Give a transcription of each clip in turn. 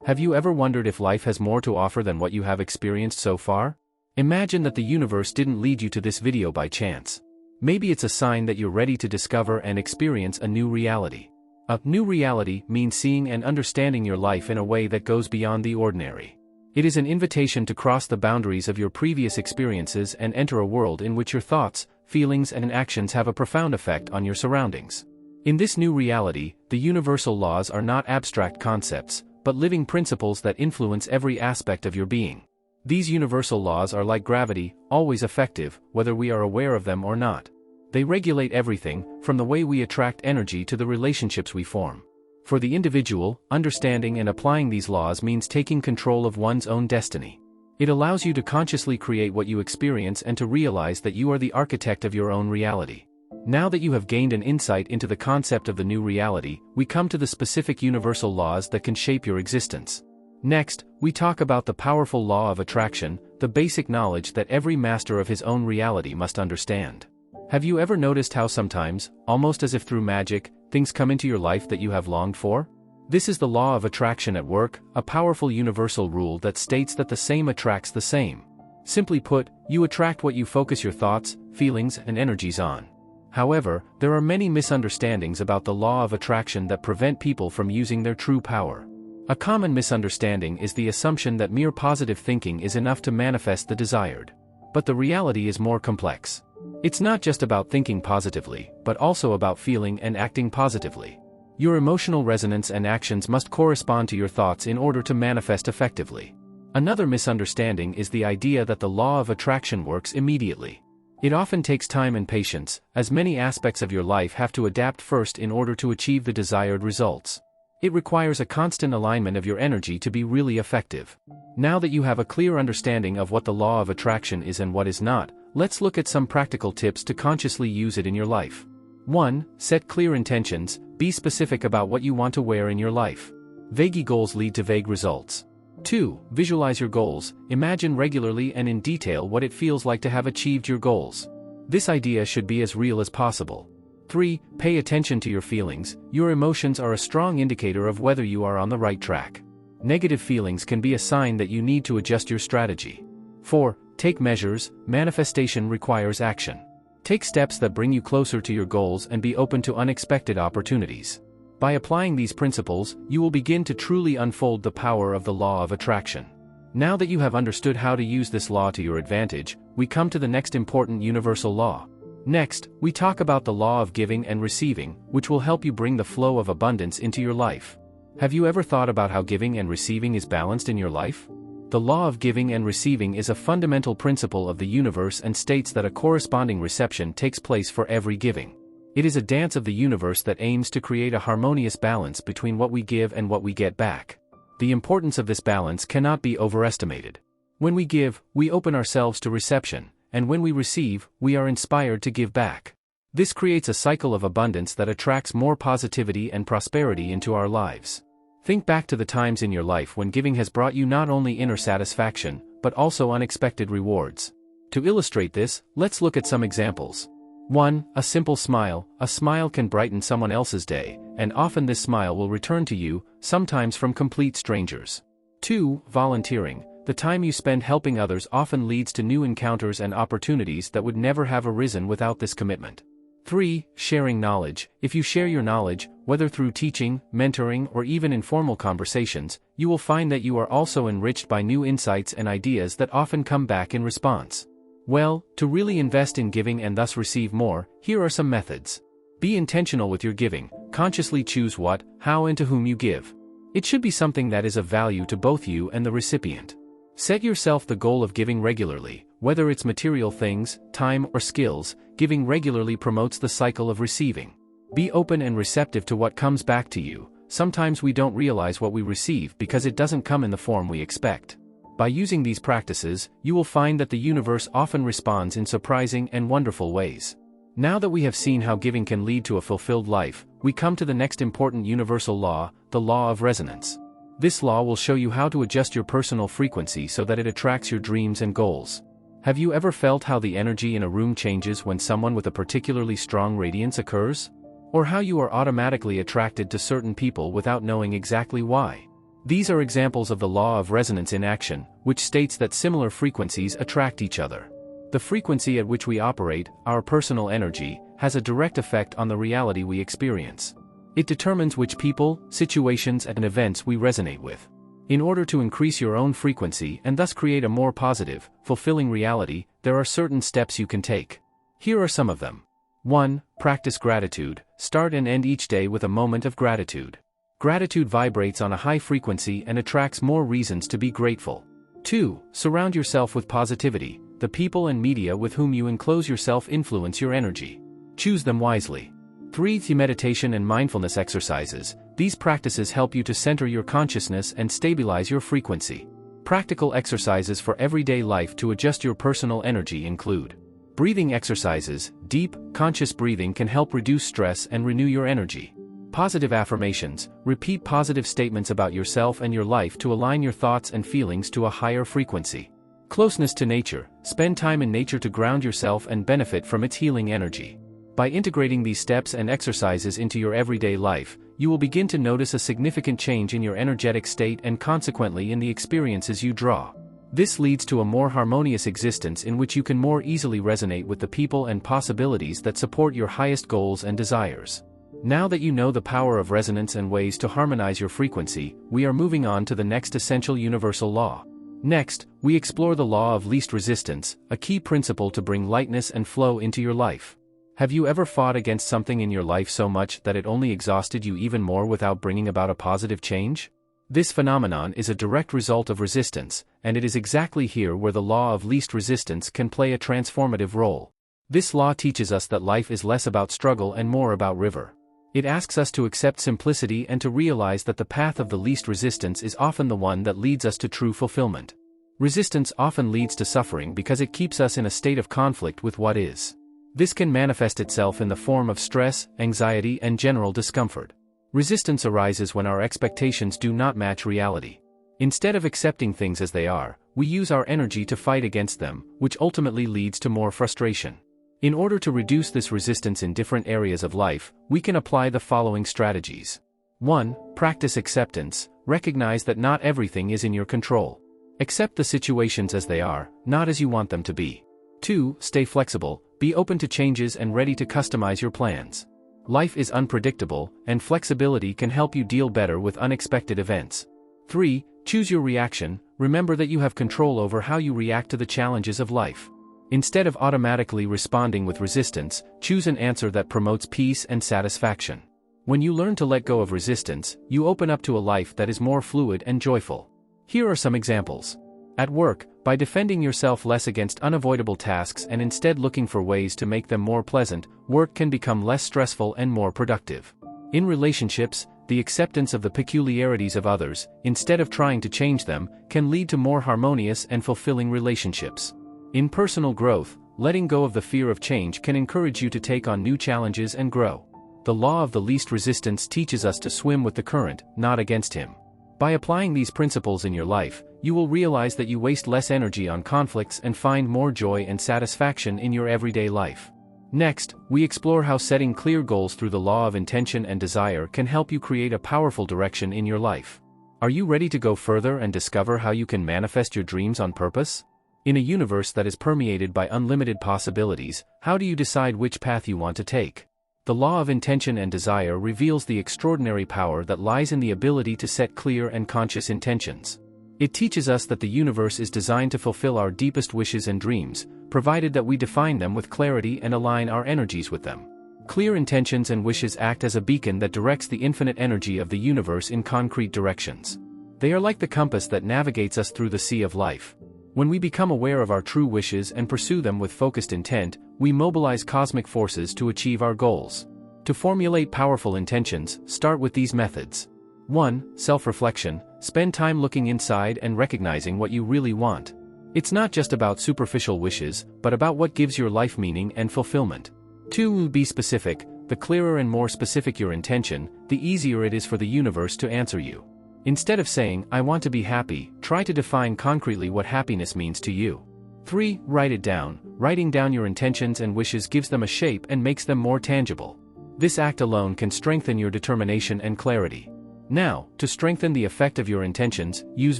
Have you ever wondered if life has more to offer than what you have experienced so far? Imagine that the universe didn't lead you to this video by chance. Maybe it's a sign that you're ready to discover and experience a new reality. A new reality means seeing and understanding your life in a way that goes beyond the ordinary. It is an invitation to cross the boundaries of your previous experiences and enter a world in which your thoughts, feelings, and actions have a profound effect on your surroundings. In this new reality, the universal laws are not abstract concepts, but living principles that influence every aspect of your being. These universal laws are like gravity, always effective, whether we are aware of them or not. They regulate everything, from the way we attract energy to the relationships we form. For the individual, understanding and applying these laws means taking control of one's own destiny. It allows you to consciously create what you experience and to realize that you are the architect of your own reality. Now that you have gained an insight into the concept of the new reality, we come to the specific universal laws that can shape your existence. Next, we talk about the powerful law of attraction, the basic knowledge that every master of his own reality must understand. Have you ever noticed how sometimes, almost as if through magic, things come into your life that you have longed for? This is the law of attraction at work, a powerful universal rule that states that the same attracts the same. Simply put, you attract what you focus your thoughts, feelings, and energies on. However, there are many misunderstandings about the law of attraction that prevent people from using their true power. A common misunderstanding is the assumption that mere positive thinking is enough to manifest the desired. But the reality is more complex. It's not just about thinking positively, but also about feeling and acting positively. Your emotional resonance and actions must correspond to your thoughts in order to manifest effectively. Another misunderstanding is the idea that the law of attraction works immediately. It often takes time and patience, as many aspects of your life have to adapt first in order to achieve the desired results. It requires a constant alignment of your energy to be really effective. Now that you have a clear understanding of what the law of attraction is and what is not, let's look at some practical tips to consciously use it in your life. 1. Set clear intentions. Be specific about what you want to wear in your life. Vague goals lead to vague results. 2. Visualize your goals. Imagine regularly and in detail what it feels like to have achieved your goals. This idea should be as real as possible. 3. Pay attention to your feelings. Your emotions are a strong indicator of whether you are on the right track. Negative feelings can be a sign that you need to adjust your strategy. 4. Take measures. Manifestation requires action. Take steps that bring you closer to your goals and be open to unexpected opportunities. By applying these principles, you will begin to truly unfold the power of the law of attraction. Now that you have understood how to use this law to your advantage, we come to the next important universal law. Next, we talk about the law of giving and receiving, which will help you bring the flow of abundance into your life. Have you ever thought about how giving and receiving is balanced in your life? The law of giving and receiving is a fundamental principle of the universe and states that a corresponding reception takes place for every giving. It is a dance of the universe that aims to create a harmonious balance between what we give and what we get back. The importance of this balance cannot be overestimated. When we give, we open ourselves to reception, and when we receive, we are inspired to give back. This creates a cycle of abundance that attracts more positivity and prosperity into our lives. Think back to the times in your life when giving has brought you not only inner satisfaction, but also unexpected rewards. To illustrate this, let's look at some examples. 1. A simple smile. A smile can brighten someone else's day, and often this smile will return to you, sometimes from complete strangers. 2. Volunteering. The time you spend helping others often leads to new encounters and opportunities that would never have arisen without this commitment. 3. Sharing knowledge. If you share your knowledge, whether through teaching, mentoring, or even informal conversations, you will find that you are also enriched by new insights and ideas that often come back in response. Well, to really invest in giving and thus receive more, here are some methods. Be intentional with your giving. Consciously choose what, how, and to whom you give. It should be something that is of value to both you and the recipient. Set yourself the goal of giving regularly, whether it's material things, time, or skills. Giving regularly promotes the cycle of receiving. Be open and receptive to what comes back to you. Sometimes we don't realize what we receive because it doesn't come in the form we expect. By using these practices, you will find that the universe often responds in surprising and wonderful ways. Now that we have seen how giving can lead to a fulfilled life, we come to the next important universal law, the law of resonance. This law will show you how to adjust your personal frequency so that it attracts your dreams and goals. Have you ever felt how the energy in a room changes when someone with a particularly strong radiance occurs? Or how you are automatically attracted to certain people without knowing exactly why? These are examples of the law of resonance in action, which states that similar frequencies attract each other. The frequency at which we operate, our personal energy, has a direct effect on the reality we experience. It determines which people, situations, and events we resonate with. In order to increase your own frequency and thus create a more positive, fulfilling reality, there are certain steps you can take. Here are some of them. 1. Practice gratitude. Start and end each day with a moment of gratitude. Gratitude vibrates on a high frequency and attracts more reasons to be grateful. 2. Surround yourself with positivity. The people and media with whom you enclose yourself influence your energy. Choose them wisely. 3. Meditation and mindfulness exercises. These practices help you to center your consciousness and stabilize your frequency. Practical exercises for everyday life to adjust your personal energy include breathing exercises. Deep, conscious breathing can help reduce stress and renew your energy. Positive affirmations. Repeat positive statements about yourself and your life to align your thoughts and feelings to a higher frequency. Closeness to nature. Spend time in nature to ground yourself and benefit from its healing energy. By integrating these steps and exercises into your everyday life, you will begin to notice a significant change in your energetic state and consequently in the experiences you draw. This leads to a more harmonious existence in which you can more easily resonate with the people and possibilities that support your highest goals and desires. Now that you know the power of resonance and ways to harmonize your frequency, we are moving on to the next essential universal law. Next, we explore the law of least resistance, a key principle to bring lightness and flow into your life. Have you ever fought against something in your life so much that it only exhausted you even more without bringing about a positive change? This phenomenon is a direct result of resistance, and it is exactly here where the law of least resistance can play a transformative role. This law teaches us that life is less about struggle and more about river. It asks us to accept simplicity and to realize that the path of the least resistance is often the one that leads us to true fulfillment. Resistance often leads to suffering because it keeps us in a state of conflict with what is. This can manifest itself in the form of stress, anxiety, and general discomfort. Resistance arises when our expectations do not match reality. Instead of accepting things as they are, we use our energy to fight against them, which ultimately leads to more frustration. In order to reduce this resistance in different areas of life, we can apply the following strategies. 1. Practice acceptance. Recognize that not everything is in your control. Accept the situations as they are, not as you want them to be. 2. Stay flexible. Be open to changes and ready to customize your plans. Life is unpredictable, and flexibility can help you deal better with unexpected events. 3. Choose your reaction. Remember that you have control over how you react to the challenges of life. Instead of automatically responding with resistance, choose an answer that promotes peace and satisfaction. When you learn to let go of resistance, you open up to a life that is more fluid and joyful. Here are some examples. At work, by defending yourself less against unavoidable tasks and instead looking for ways to make them more pleasant, work can become less stressful and more productive. In relationships, the acceptance of the peculiarities of others, instead of trying to change them, can lead to more harmonious and fulfilling relationships. In personal growth, letting go of the fear of change can encourage you to take on new challenges and grow. The law of the least resistance teaches us to swim with the current, not against him. By applying these principles in your life, you will realize that you waste less energy on conflicts and find more joy and satisfaction in your everyday life. Next, we explore how setting clear goals through the law of intention and desire can help you create a powerful direction in your life. Are you ready to go further and discover how you can manifest your dreams on purpose? In a universe that is permeated by unlimited possibilities, how do you decide which path you want to take? The law of intention and desire reveals the extraordinary power that lies in the ability to set clear and conscious intentions. It teaches us that the universe is designed to fulfill our deepest wishes and dreams, provided that we define them with clarity and align our energies with them. Clear intentions and wishes act as a beacon that directs the infinite energy of the universe in concrete directions. They are like the compass that navigates us through the sea of life. When we become aware of our true wishes and pursue them with focused intent, we mobilize cosmic forces to achieve our goals. To formulate powerful intentions, start with these methods. 1. Self-reflection. Spend time looking inside and recognizing what you really want. It's not just about superficial wishes, but about what gives your life meaning and fulfillment. 2. Be specific. The clearer and more specific your intention, the easier it is for the universe to answer you. Instead of saying, "I want to be happy," try to define concretely what happiness means to you. 3. Write it down. Writing down your intentions and wishes gives them a shape and makes them more tangible. This act alone can strengthen your determination and clarity. Now, to strengthen the effect of your intentions, use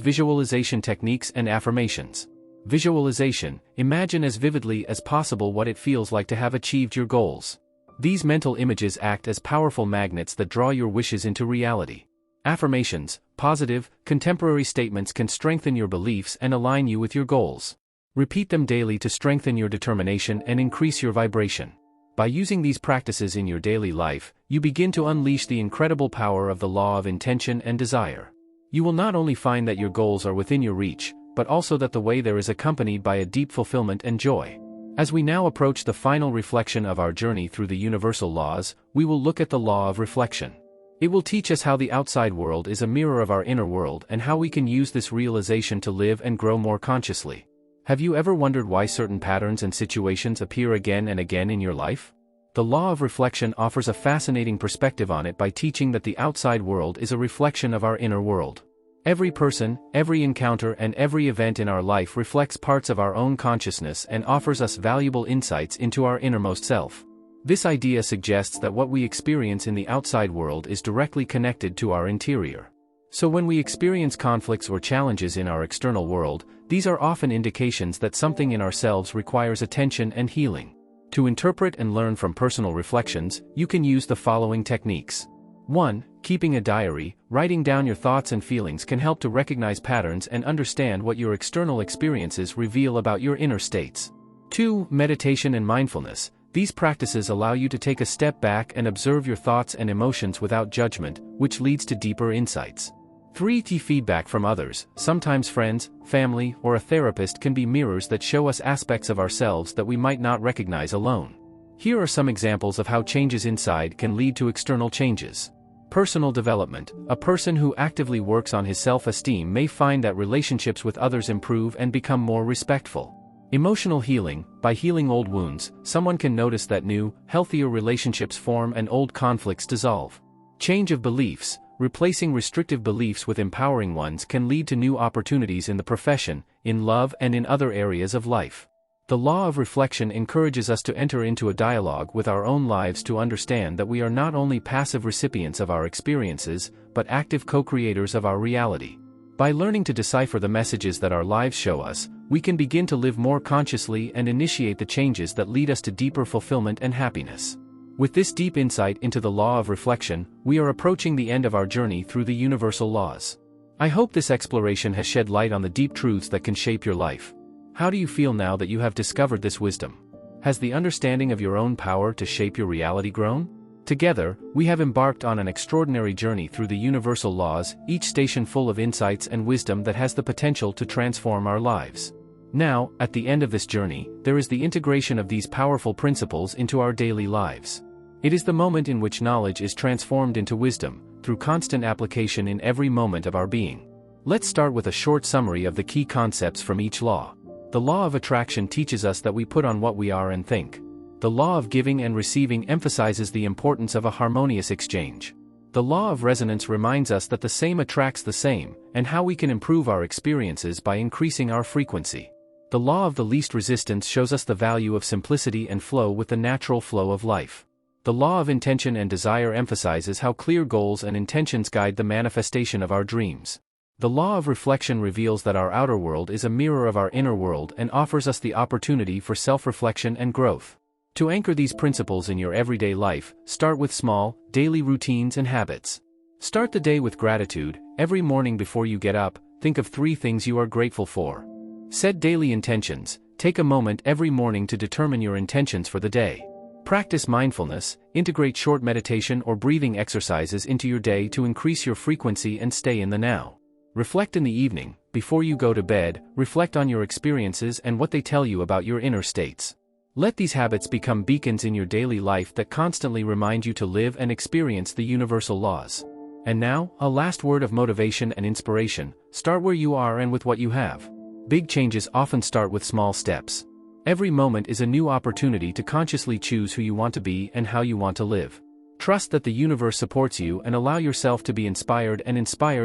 visualization techniques and affirmations. Visualization: imagine as vividly as possible what it feels like to have achieved your goals. These mental images act as powerful magnets that draw your wishes into reality. Affirmations: positive, contemporary statements can strengthen your beliefs and align you with your goals. Repeat them daily to strengthen your determination and increase your vibration. By using these practices in your daily life, you begin to unleash the incredible power of the law of intention and desire. You will not only find that your goals are within your reach, but also that the way there is accompanied by a deep fulfillment and joy. As we now approach the final reflection of our journey through the universal laws, we will look at the law of reflection. It will teach us how the outside world is a mirror of our inner world and how we can use this realization to live and grow more consciously. Have you ever wondered why certain patterns and situations appear again and again in your life? The law of reflection offers a fascinating perspective on it by teaching that the outside world is a reflection of our inner world. Every person, every encounter, and every event in our life reflects parts of our own consciousness and offers us valuable insights into our innermost self. This idea suggests that what we experience in the outside world is directly connected to our interior. So when we experience conflicts or challenges in our external world, these are often indications that something in ourselves requires attention and healing. To interpret and learn from personal reflections, you can use the following techniques. 1. Keeping a diary. Writing down your thoughts and feelings can help to recognize patterns and understand what your external experiences reveal about your inner states. 2. Meditation and mindfulness. These practices allow you to take a step back and observe your thoughts and emotions without judgment, which leads to deeper insights. 3. Feedback from others. Sometimes friends, family, or a therapist can be mirrors that show us aspects of ourselves that we might not recognize alone. Here are some examples of how changes inside can lead to external changes. Personal development. A person who actively works on his self-esteem may find that relationships with others improve and become more respectful. Emotional healing. By healing old wounds, someone can notice that new, healthier relationships form and old conflicts dissolve. Change of beliefs. Replacing restrictive beliefs with empowering ones can lead to new opportunities in the profession, in love, and in other areas of life. The law of reflection encourages us to enter into a dialogue with our own lives to understand that we are not only passive recipients of our experiences, but active co-creators of our reality. By learning to decipher the messages that our lives show us, we can begin to live more consciously and initiate the changes that lead us to deeper fulfillment and happiness. With this deep insight into the law of reflection, we are approaching the end of our journey through the universal laws. I hope this exploration has shed light on the deep truths that can shape your life. How do you feel now that you have discovered this wisdom? Has the understanding of your own power to shape your reality grown? Together, we have embarked on an extraordinary journey through the universal laws, each station full of insights and wisdom that has the potential to transform our lives. Now, at the end of this journey, there is the integration of these powerful principles into our daily lives. It is the moment in which knowledge is transformed into wisdom, through constant application in every moment of our being. Let's start with a short summary of the key concepts from each law. The law of attraction teaches us that we put on what we are and think. The law of giving and receiving emphasizes the importance of a harmonious exchange. The law of resonance reminds us that the same attracts the same, and how we can improve our experiences by increasing our frequency. The law of the least resistance shows us the value of simplicity and flow with the natural flow of life. The law of intention and desire emphasizes how clear goals and intentions guide the manifestation of our dreams. The law of reflection reveals that our outer world is a mirror of our inner world and offers us the opportunity for self-reflection and growth. To anchor these principles in your everyday life, start with small, daily routines and habits. Start the day with gratitude. Every morning before you get up, think of 3 things you are grateful for. Set daily intentions. Take a moment every morning to determine your intentions for the day. Practice mindfulness. Integrate short meditation or breathing exercises into your day to increase your frequency and stay in the now. Reflect in the evening. Before you go to bed, reflect on your experiences and what they tell you about your inner states. Let these habits become beacons in your daily life that constantly remind you to live and experience the universal laws. And now, a last word of motivation and inspiration. Start where you are and with what you have. Big changes often start with small steps. Every moment is a new opportunity to consciously choose who you want to be and how you want to live. Trust that the universe supports you and allow yourself to be inspired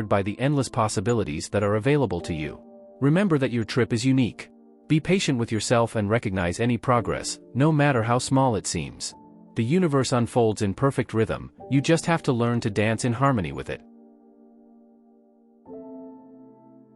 by the endless possibilities that are available to you. Remember that your trip is unique. Be patient with yourself and recognize any progress, no matter how small it seems. The universe unfolds in perfect rhythm, you just have to learn to dance in harmony with it.